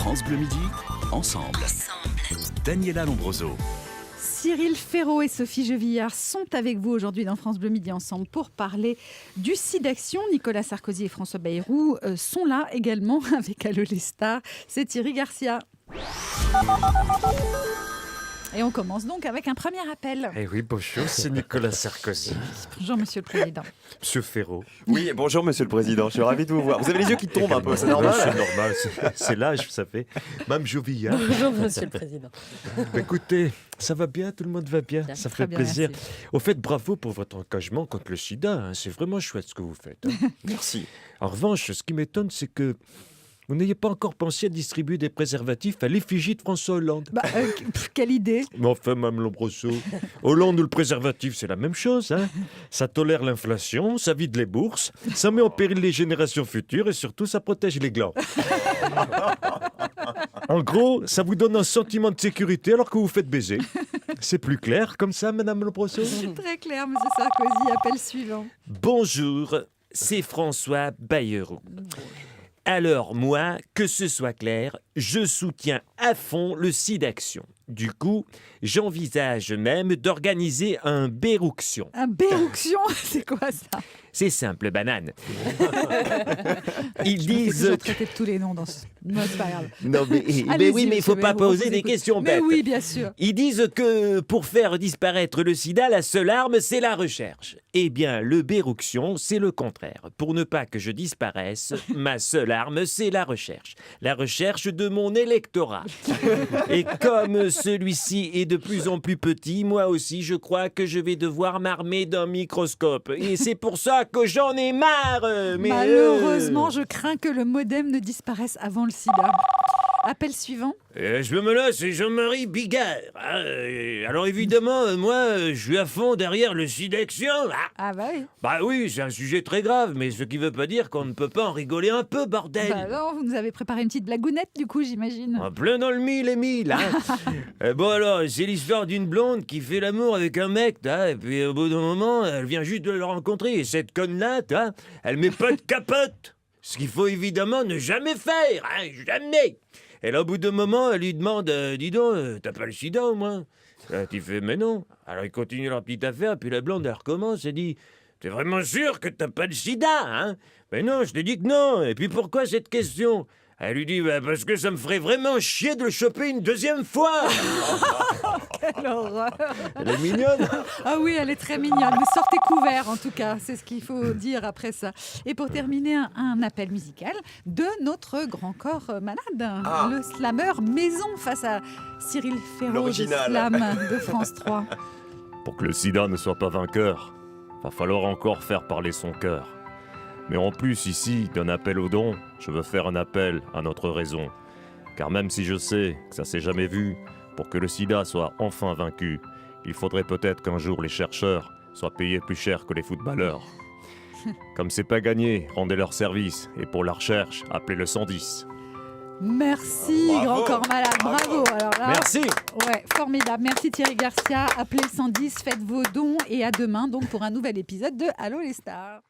France Bleu Midi, ensemble. Daniela Lombroso. Cyril Ferraud et Sophie Jevillard sont avec vous aujourd'hui dans France Bleu Midi ensemble pour parler du SIDAction. Nicolas Sarkozy et François Bayrou sont là également avec Allô les stars. C'est Thierry Garcia. Et on commence donc avec un premier appel. Eh oui, bonjour, c'est Nicolas Sarkozy. Bonjour Monsieur le Président. Monsieur Ferraud. Oui, bonjour Monsieur le Président, je suis ravi de vous voir. Vous avez les yeux qui tombent un peu, c'est normal. C'est normal, c'est l'âge, vous savez. Mme Jovillard. Bonjour Monsieur le Président. Écoutez, ça va bien, tout le monde va bien, ça fait bien, plaisir. merci. Au fait, bravo pour votre engagement contre le sida, hein. C'est vraiment chouette ce que vous faites. Hein. Merci. En revanche, ce qui m'étonne, c'est que vous n'ayez pas encore pensé à distribuer des préservatifs à l'effigie de François Hollande. Quelle idée. Mais enfin, Mme Lombroso, Hollande ou le préservatif, c'est la même chose. Hein. Ça tolère l'inflation, ça vide les bourses, ça met en péril les générations futures et surtout, ça protège les glands. En gros, ça vous donne un sentiment de sécurité alors que vous faites baiser. C'est plus clair comme ça, Mme Lombroso? Très clair, Monsieur Sarkozy. Appel suivant. Bonjour, c'est François Bayrou. Alors moi, que ce soit clair, je soutiens à fond le SIDAction. Du coup, j'envisage même d'organiser un Bérouction. Un Bérouction, c'est quoi ça? C'est simple, banane. Ils Je me fais disent... toujours traiter de tous les noms dans ce... Non, c'est pas grave. Non, mais Allez-y, oui, mais il faut monsieur pas Bayrou, on poser vous des écoute. questions Mais bêtes. oui, bien sûr. Ils disent que pour faire disparaître le sida, la seule arme, c'est la recherche. Eh bien, le Bérouction, c'est le contraire. Pour ne pas que je disparaisse, ma seule arme, c'est la recherche. La recherche de mon électorat. Et comme celui-ci est de plus en plus petit, moi aussi, je crois que je vais devoir m'armer d'un microscope. Et c'est pour ça que j'en ai marre. Mais Malheureusement, je crains que le modem ne disparaisse avant le sida. Appel suivant. Je me là, c'est Jean-Marie Bigard. Alors évidemment, moi, je suis à fond derrière le SIDAction. Ah bah oui. Bah oui, c'est un sujet très grave, mais ce qui veut pas dire qu'on ne peut pas en rigoler un peu, bordel. Bah non, vous nous avez préparé une petite blagounette du coup, j'imagine. En plein dans le mille et mille, hein. Bon alors, c'est l'histoire d'une blonde qui fait l'amour avec un mec, et puis au bout d'un moment, elle vient juste de le rencontrer, et cette conne-là, elle met pas de capote. Ce qu'il faut évidemment ne jamais faire, jamais. Et là, au bout d'un moment, elle lui demande, dis donc, t'as pas le sida au moins? Tu fais, mais non. Alors ils continuent leur petite affaire, puis la blonde, elle recommence, elle dit, t'es vraiment sûr que t'as pas le sida, hein? Mais non, je te dis que non. Et puis pourquoi cette question? Elle lui dit, parce que ça me ferait vraiment chier de le choper une deuxième fois. Quelle horreur. Elle est mignonne. Ah oui, elle est très mignonne. Mais sortez couvert en tout cas, c'est ce qu'il faut dire après ça. Et pour terminer, un appel musical de notre grand corps malade. Le slammer maison face à Cyril Ferraud de L'original. Slam de France 3. Pour que le sida ne soit pas vainqueur, va falloir encore faire parler son cœur. Mais en plus, ici, d'un appel au don, je veux faire un appel à notre raison. Car même si je sais que ça s'est jamais vu, pour que le sida soit enfin vaincu, il faudrait peut-être qu'un jour les chercheurs soient payés plus cher que les footballeurs. Comme c'est pas gagné, rendez leur service. Et pour la recherche, appelez le 110. Merci, Bravo. grand corps malade. Bravo. Alors là, Merci. ouais, formidable. Merci Thierry Garcia. Appelez le 110, faites vos dons et à demain donc pour un nouvel épisode de Allô les stars.